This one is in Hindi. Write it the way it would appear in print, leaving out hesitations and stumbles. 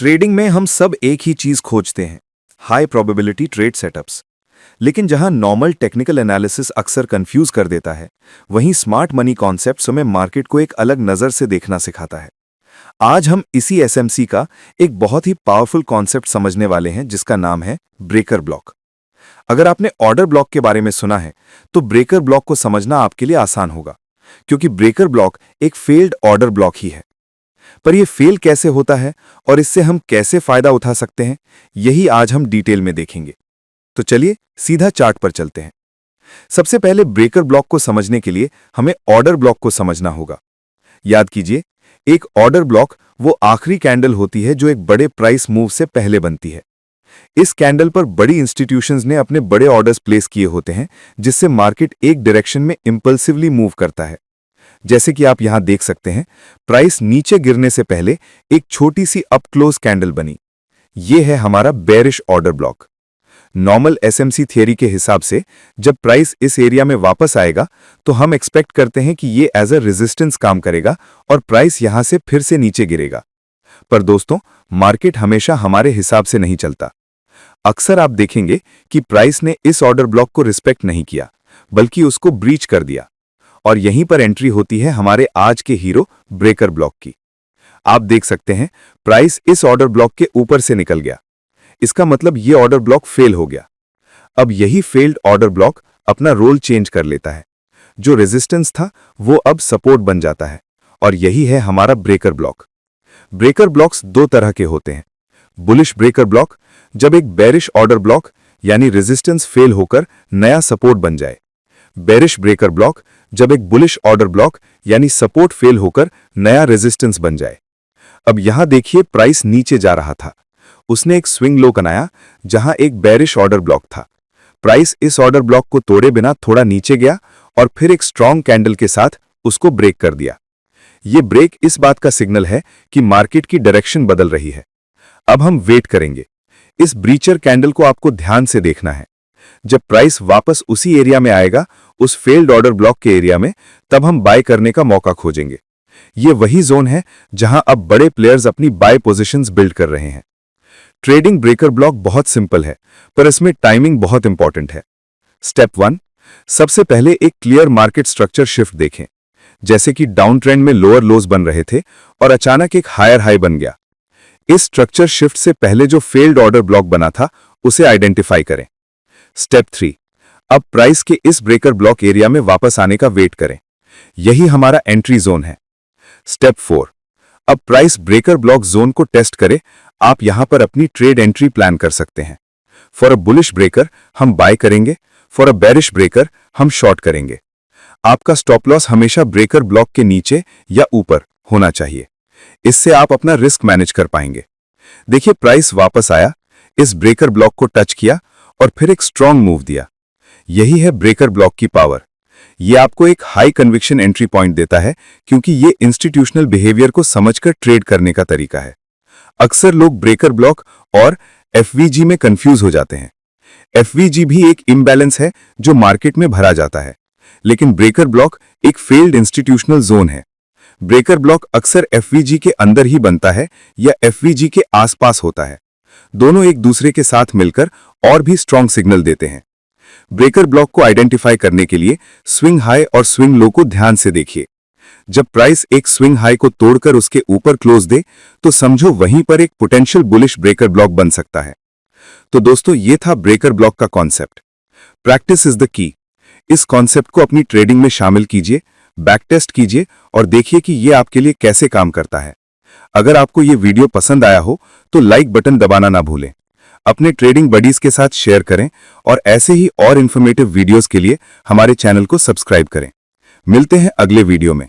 ट्रेडिंग में हम सब एक ही चीज खोजते हैं, हाई प्रोबेबिलिटी ट्रेड सेटअप्स। लेकिन जहां नॉर्मल टेक्निकल एनालिसिस अक्सर कंफ्यूज कर देता है, वहीं स्मार्ट मनी कॉन्सेप्ट्स हमें मार्केट को एक अलग नजर से देखना सिखाता है। आज हम इसी एसएमसी का एक बहुत ही पावरफुल कॉन्सेप्ट समझने वाले हैं, जिसका नाम है ब्रेकर ब्लॉक। अगर आपने ऑर्डर ब्लॉक के बारे में सुना है, तो ब्रेकर ब्लॉक को समझना आपके लिए आसान होगा, क्योंकि ब्रेकर ब्लॉक एक फेल्ड ऑर्डर ब्लॉक ही है। पर यह फेल कैसे होता है और इससे हम कैसे फायदा उठा सकते हैं, यही आज हम डिटेल में देखेंगे। तो चलिए सीधा चार्ट पर चलते हैं। सबसे पहले ब्रेकर ब्लॉक को समझने के लिए हमें ऑर्डर ब्लॉक को समझना होगा। याद कीजिए, एक ऑर्डर ब्लॉक वो आखिरी कैंडल होती है जो एक बड़े प्राइस मूव से पहले बनती है। इस कैंडल पर बड़ी इंस्टीट्यूशंस ने अपने बड़े ऑर्डर्स प्लेस किए होते हैं, जिससे मार्केट एक डायरेक्शन में इंपल्सिवली मूव करता है। जैसे कि आप यहां देख सकते हैं, प्राइस नीचे गिरने से पहले एक छोटी सी अप क्लोज कैंडल बनी। यह है हमारा bearish order block. Normal SMC theory के हिसाब से जब प्राइस इस एरिया में वापस आएगा, तो हम एक्सपेक्ट करते हैं कि यह एज अ रेजिस्टेंस काम करेगा और प्राइस यहां से फिर से नीचे गिरेगा। पर दोस्तों, मार्केट हमेशा हमारे हिसाब से नहीं चलता। अक्सर आप देखेंगे कि प्राइस ने इस ऑर्डर ब्लॉक को रिस्पेक्ट नहीं किया, बल्कि उसको ब्रीच कर दिया। और यहीं पर एंट्री होती है हमारे आज के हीरो ब्रेकर ब्लॉक की। आप देख सकते हैं, प्राइस इस ऑर्डर ब्लॉक के ऊपर से निकल गया। इसका मतलब यह ऑर्डर ब्लॉक फेल हो गया। अब यही फेल्ड ऑर्डर ब्लॉक अपना रोल चेंज कर लेता है। जो रेजिस्टेंस था वो अब सपोर्ट बन जाता है, और यही है हमारा ब्रेकर ब्लॉक। ब्रेकर ब्लॉक्स दो तरह के होते हैं। बुलिश ब्रेकर ब्लॉक, जब एक बेरिश ऑर्डर ब्लॉक यानी रेजिस्टेंस फेल होकर नया सपोर्ट बन जाए। बेरिश ब्रेकर ब्लॉक, जब एक बुलिश ऑर्डर ब्लॉक यानी सपोर्ट फेल होकर नया रेजिस्टेंस बन जाए। अब यहां देखिए, प्राइस नीचे जा रहा था। उसने एक स्विंग लो बनाया जहां एक बेरिश ऑर्डर ब्लॉक था। प्राइस इस ऑर्डर ब्लॉक को तोड़े बिना थोड़ा नीचे गया और फिर एक स्ट्रॉन्ग कैंडल के साथ उसको ब्रेक कर दिया। यह ब्रेक इस बात का सिग्नल है कि मार्केट की डायरेक्शन बदल रही है। अब हम वेट करेंगे। इस ब्रीचर कैंडल को आपको ध्यान से देखना है। जब प्राइस वापस उसी एरिया में आएगा, उस फेल्ड ऑर्डर ब्लॉक के एरिया में, तब हम बाय करने का मौका खोजेंगे। यह वही जोन है जहां अब बड़े प्लेयर्स अपनी बाय पोजीशंस बिल्ड कर रहे हैं। ट्रेडिंग ब्रेकर ब्लॉक बहुत सिंपल है, पर इसमें टाइमिंग बहुत इंपॉर्टेंट है। स्टेप 1, सबसे पहले एक क्लियर मार्केट स्ट्रक्चर शिफ्ट देखें। जैसे कि डाउन ट्रेंड में लोअर लोज बन रहे थे और अचानक एक हायर हाई बन गया। इस स्ट्रक्चर शिफ्ट से पहले जो फेल्ड ऑर्डर ब्लॉक बना था, उसे आइडेंटिफाई करें। स्टेप 3, अब प्राइस के इस ब्रेकर ब्लॉक एरिया में वापस आने का वेट करें। यही हमारा एंट्री जोन है। स्टेप 4, अब प्राइस ब्रेकर ब्लॉक जोन को टेस्ट करे। आप यहां पर अपनी ट्रेड एंट्री प्लान कर सकते हैं। फॉर अ बुलिश ब्रेकर हम बाय करेंगे, फॉर अ बेरिश ब्रेकर हम शॉर्ट करेंगे। आपका स्टॉप लॉस हमेशा ब्रेकर ब्लॉक के नीचे या ऊपर होना चाहिए। इससे आप अपना रिस्क मैनेज कर पाएंगे। देखिए, प्राइस वापस आया, इस ब्रेकर ब्लॉक को टच किया और फिर एक स्ट्रॉन्ग मूव दिया। यही है ब्रेकर ब्लॉक की पावर। यह आपको एक हाई कन्विक्शन एंट्री पॉइंट देता है, क्योंकि यह इंस्टीट्यूशनल बिहेवियर को समझकर ट्रेड करने का तरीका है। अक्सर लोग ब्रेकर ब्लॉक और एफवीजी में कंफ्यूज हो जाते हैं। एफवीजी भी एक इम्बैलेंस है जो मार्केट में भरा जाता है, लेकिन ब्रेकर ब्लॉक एक फेल्ड इंस्टीट्यूशनल जोन है। ब्रेकर ब्लॉक अक्सर एफवीजी के अंदर ही बनता है या एफवीजी के आसपास होता है। दोनों एक दूसरे के साथ मिलकर और भी स्ट्रॉन्ग सिग्नल देते हैं। ब्रेकर ब्लॉक को आइडेंटिफाई करने के लिए स्विंग हाई और स्विंग लो को ध्यान से देखिए। जब प्राइस एक स्विंग हाई को तोड़कर उसके ऊपर क्लोज दे, तो समझो वहीं पर एक पोटेंशियल बुलिश ब्रेकर ब्लॉक बन सकता है। तो दोस्तों, ये था ब्रेकर ब्लॉक का concept. Practice is the key. इस कॉन्सेप्ट को अपनी ट्रेडिंग में शामिल कीजिए, बैक टेस्ट कीजिए और देखिए कि ये आपके लिए कैसे काम करता है। अगर आपको ये वीडियो पसंद आया हो, तो लाइक बटन दबाना ना भूलें। अपने ट्रेडिंग बडीज के साथ शेयर करें और ऐसे ही और इन्फॉर्मेटिव वीडियोस के लिए हमारे चैनल को सब्सक्राइब करें। मिलते हैं अगले वीडियो में।